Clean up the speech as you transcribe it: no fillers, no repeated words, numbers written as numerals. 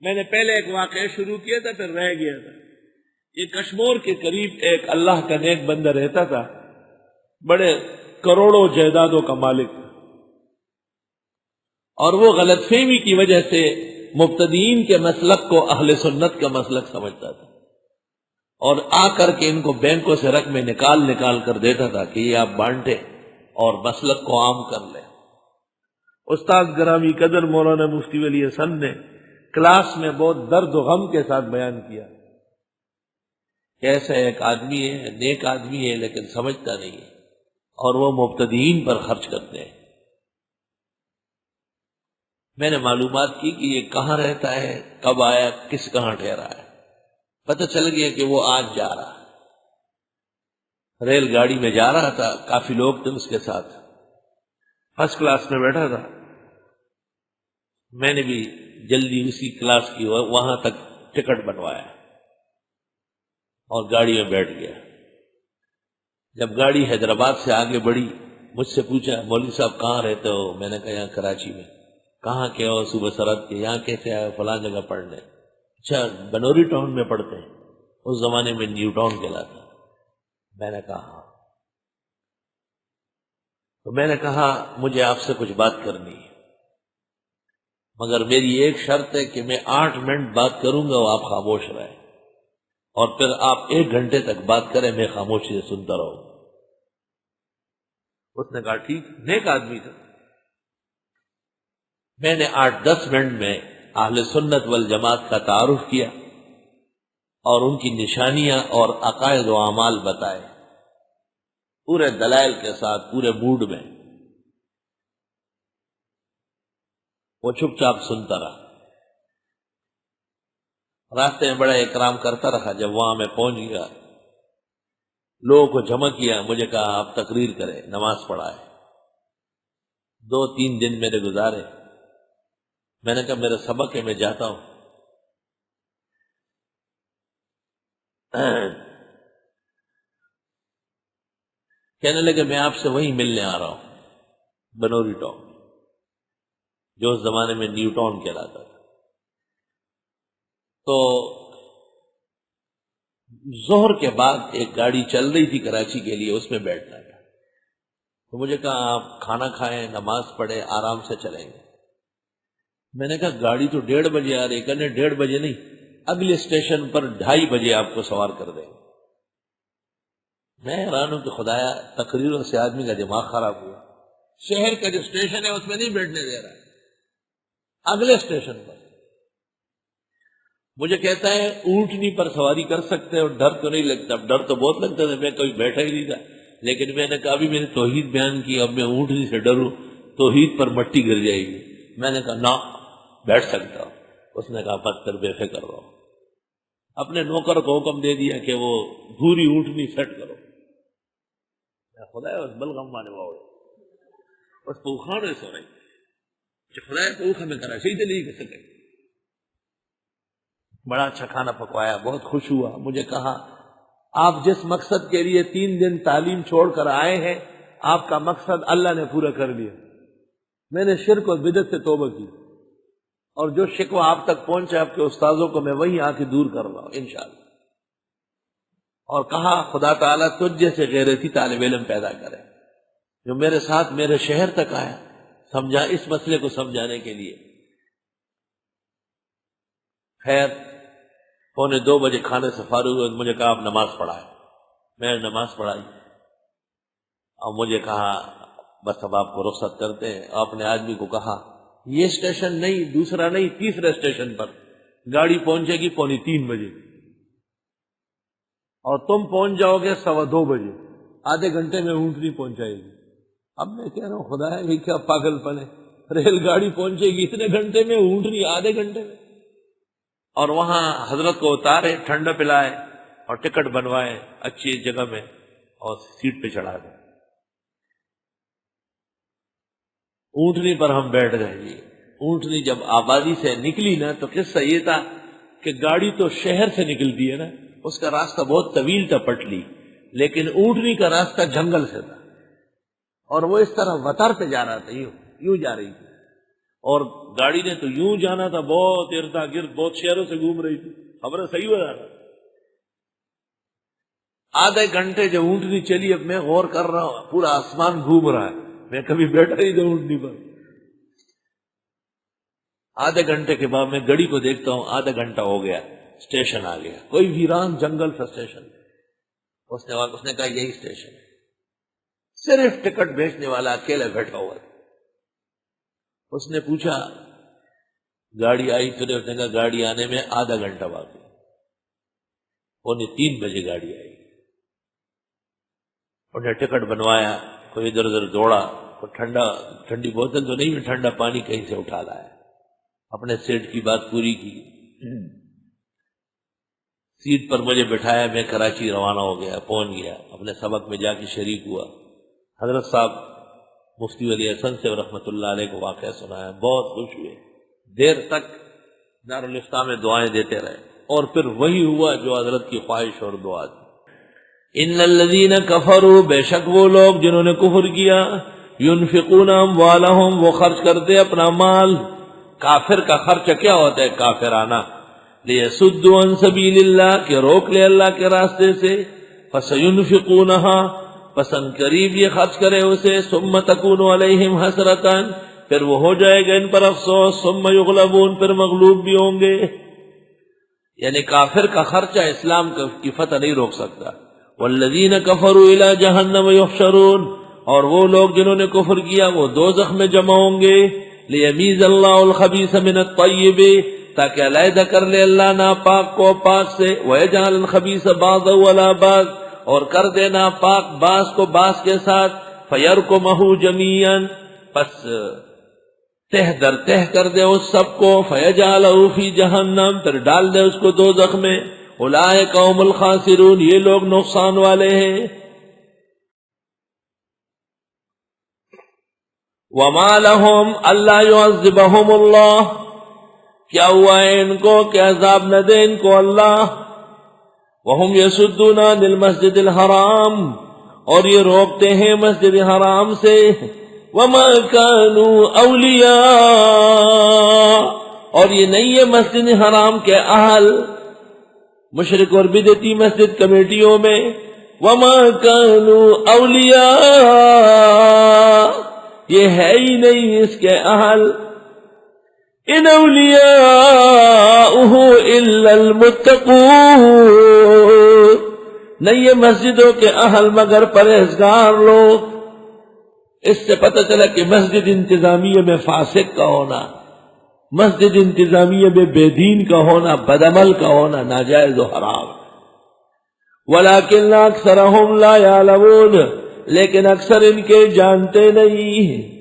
میں نے پہلے ایک واقعہ شروع کیا تھا پھر رہ گیا تھا. یہ کشمور کے قریب ایک اللہ کا نیک بندہ رہتا تھا، بڑے کروڑوں جائیدادوں کا مالک، اور وہ غلط فہمی کی وجہ سے مبتدئین کے مسلک کو اہل سنت کا مسلک سمجھتا تھا، اور آ کر کے ان کو بینکوں سے رقمیں نکال کر دیتا تھا کہ یہ آپ بانٹے اور مسلک کو عام کر لیں. استاد گرامی قدر مولانا مفتی ولی حسن نے کلاس میں بہت درد و غم کے ساتھ بیان کیا کہ ایسا ایک آدمی ہے، نیک آدمی ہے، لیکن سمجھتا نہیں ہے اور وہ مبتدئین پر خرچ کرتے ہیں. میں نے معلومات کی کہ یہ کہاں رہتا ہے، کب آیا، کس کہاں ٹھہرا ہے. پتہ چل گیا کہ وہ آج جا رہا ہے، ریل گاڑی میں جا رہا تھا، کافی لوگ تھے اس کے ساتھ، فرسٹ کلاس میں بیٹھا تھا. میں نے بھی جلدی اسی کلاس کی وہاں تک ٹکٹ بنوایا اور گاڑی میں بیٹھ گیا. جب گاڑی حیدرآباد سے آگے بڑھی، مجھ سے پوچھا مولوی صاحب کہاں رہتے ہو؟ میں نے کہا یہاں کراچی میں. کہاں کے ہو؟ صوبہ سرحد کے. یہاں کیسے آئے؟ فلاں جگہ پڑھنے. اچھا بنوری ٹاؤن میں پڑھتے ہیں؟ اس زمانے میں نیو ٹاؤن کہلاتا. میں نے کہا ہاں. تو میں نے کہا مجھے آپ سے کچھ بات کرنی ہے، مگر میری ایک شرط ہے کہ میں 8 منٹ بات کروں گا وہ آپ خاموش رہیں، اور پھر آپ 1 گھنٹے تک بات کریں، میں خاموشی سے سنتا رہوں. اس نے کہا ٹھیک. نیک آدمی تھا. میں نے 8-10 منٹ میں اہل سنت والجماعت کا تعارف کیا اور ان کی نشانیاں اور عقائد و اعمال بتائے، پورے دلائل کے ساتھ، پورے موڈ میں. وہ چپ چاپ سنتا رہا. راستے میں بڑا اکرام کرتا رہا. جب وہاں میں پہنچ گیا، لوگوں کو جمع کیا، مجھے کہا آپ تقریر کریں، نماز پڑھائے. 2-3 دن میرے گزارے. میں نے کہا میرا سبق ہے، میں جاتا ہوں. کہنے لگے میں آپ سے وہیں ملنے آ رہا ہوں، بنوری ٹاؤن، جو اس زمانے میں نیو ٹاؤن کہلاتا تھا. تو ظہر کے بعد ایک گاڑی چل رہی تھی کراچی کے لیے، اس میں بیٹھنا تھا. تو مجھے کہا آپ کھانا کھائیں، نماز پڑھیں، آرام سے چلیں گے. میں نے کہا گاڑی تو 1:30 بجے آ رہی. کہنے 1:30 بجے نہیں، اگلے اسٹیشن پر 2:30 بجے آپ کو سوار کر دیں گے. میں حیران ہوں کہ خدایا تقریروں سے آدمی کا دماغ خراب ہوا. شہر کا جو اسٹیشن ہے اس میں نہیں بیٹھنے دے رہا، اگلے اسٹیشن پر. مجھے کہتا ہے اونٹنی پر سواری کر سکتے اور ڈر تو نہیں لگتا. اب ڈر تو بہت لگتا تھا، میں کبھی بیٹھا ہی نہیں تھا. لیکن میں نے کہا ابھی میں نے توحید بیان کی، اب میں اونٹنی سے ڈروں، توحید پر مٹی گر جائے گی. میں نے کہا نہ، بیٹھ سکتا ہوں. اس نے کہا پتھر بے فکر رہو. اپنے نوکر کو حکم دے دیا کہ وہ بھوری اونٹنی سیٹ کرو. خدا اس بلغم مانے باؤ اس پوکھانے سو رہی خدا پوکھ ہمیں کراچی سے نہیں کر سکے. بڑا اچھا کھانا پکوایا، بہت خوش ہوا. مجھے کہا آپ جس مقصد کے لیے 3 دن تعلیم چھوڑ کر آئے ہیں، آپ کا مقصد اللہ نے پورا کر لیا. میں نے شرک اور بدعت سے توبہ کی، اور جو شکوہ آپ تک پہنچا آپ کے استاذوں کو میں وہی آ کے دور کر رہا ہوں انشاءاللہ. اور کہا خدا تعالیٰ تجھ جیسے غیرتی طالب علم پیدا کرے جو میرے ساتھ میرے شہر تک آیا، سمجھا اس مسئلے کو سمجھانے کے لیے. خیر 1:45 بجے کھانے سے فارغ ہوئے. مجھے کہا آپ نماز پڑھائے. میں نے نماز پڑھائی اور مجھے کہا بس اب آپ کو رخصت کرتے ہیں. آپ نے آدمی کو کہا یہ اسٹیشن نہیں، دوسرا نہیں، تیسرے اسٹیشن پر گاڑی پہنچے گی 2:45 بجے اور تم پہنچ جاؤ گے 2:15 بجے. آدھے گھنٹے میں اونٹنی پہنچائے گی. اب میں کہہ رہا ہوں خدا ہے کیا پاگل پن ہے، ریل گاڑی پہنچے گی اتنے گھنٹے میں، اونٹنی آدھے گھنٹے میں. اور وہاں حضرت کو اتارے، ٹھنڈا پلائے اور ٹکٹ بنوائے اچھی جگہ میں اور سیٹ پہ چڑھا دیں. اونٹنی پر ہم بیٹھ گئے. اونٹنی جب آبادی سے نکلی نا تو قصہ یہ تھا کہ گاڑی تو شہر سے نکلتی ہے نا، اس کا راستہ بہت طویل تھا پٹلی، لیکن اونٹنی کا راستہ جنگل سے تھا اور وہ اس طرح وتر پہ جا رہا تھا، یوں جا رہی تھی. اور گاڑی نے تو یوں جانا تھا، بہت اردا گرد بہت شہروں سے گھوم رہی تھی، خبر صحیح ہو رہا تھا۔ آدھے گھنٹے جو اونٹنی چلی، اب میں غور کر رہا ہوں پورا آسمان گھوم رہا ہے، میں کبھی بیٹھا ہی تھا اونٹنی پر۔ آدھے گھنٹے کے بعد میں گھڑی کو دیکھتا ہوں، آدھا گھنٹہ ہو گیا، اسٹیشن آ گیا، کوئی ویران جنگل کا اسٹیشن۔ اس نے کہا یہی اسٹیشن ہے۔ صرف ٹکٹ بیچنے والا اکیلا بیٹھا ہوا تھا۔ اس نے پوچھا گاڑی آئی؟ پھر اس نے کہا گاڑی آنے میں آدھا گھنٹہ باقی، 2:45 بجے گاڑی آئی۔ انہوں نے ٹکٹ بنوایا، کوئی ادھر ادھر دوڑا، کوئی ٹھنڈی بوتل تو نہیں، میں ٹھنڈا پانی کہیں سے اٹھا لایا، اپنے سیٹ کی بات پوری کی، سیٹ پر مجھے بٹھایا، میں کراچی روانہ ہو گیا، پہنچ گیا، اپنے سبق میں جا کے شریک ہوا۔ حضرت صاحب مفتی ولی حسن سے رحمۃ اللہ علیہ کو واقعہ سنایا، بہت خوش ہوئے، دیر تک دارالافتاء میں دعائیں دیتے رہے، اور پھر وہی ہوا جو حضرت کی خواہش اور دعا تھی۔ ان الذین کفروا، بے شک وہ لوگ جنہوں نے کفر کیا، ينفقون اموالہم، وہ خرچ کرتے اپنا مال۔ کافر کا خرچ کیا ہوتا ہے؟ کافرانہ، لیصدوا عن سبیل اللہ، کہ روک لے اللہ کے راستے سے، فسینفقونہا، پسند قریب یہ خرچ کرے اسے، ثم تکون علیہم حسرۃ، پھر وہ ہو جائے گا ان پر افسوس، ثم یغلبون، پھر مغلوب بھی ہوں گے۔ یعنی کافر کا خرچہ اسلام کی فتح نہیں روک سکتا۔ والذین کفروا الی جہنم یحشرون، اور وہ لوگ جنہوں نے کفر کیا وہ دوزخ میں جمع ہوں گے۔ لیمیز اللہ الخبیث من الطیب، تاکہ علیحدہ کر لے اللہ ناپاک کو پاک سے، ویجعل الخبیث بعضہ علی بعض، اور کر دینا پاک بعض کو بعض کے ساتھ، فیرکمہ جمیعا، پس تہ در تہ کر دے اس سب کو، فیجعلہ فی جہنم، پھر ڈال دے اس کو دوزخ میں۔ اولئک هم الخاسرون، یہ لوگ نقصان والے ہیں۔ وما لهم الا يعذبهم اللہ، کیا ہوا ہے ان کو کہ عذاب نہ دے ان کو اللہ۔ وهم يصدون عن المسجد الحرام، اور یہ روکتے ہیں مسجد حرام سے۔ وما كانوا اولیاء، اور یہ نہیں ہے مسجد حرام کے اہل، مشرک اور بدعتی مسجد کمیٹیوں میں۔ وما كانوا اولیاء، یہ ہے ہی نہیں اس کے اہل۔ ان اولیاؤہ الا المتقون، نہیں یہ مسجدوں کے اہل مگر پرہیزگار لوگ۔ اس سے پتہ چلا کہ مسجد انتظامیہ میں فاسق کا ہونا، مسجد انتظامیہ میں بے دین کا ہونا، بدعمل کا ہونا ناجائز و حرام۔ ولیکن اکثرہم لا یعلمون، لیکن اکثر ان کے جانتے نہیں۔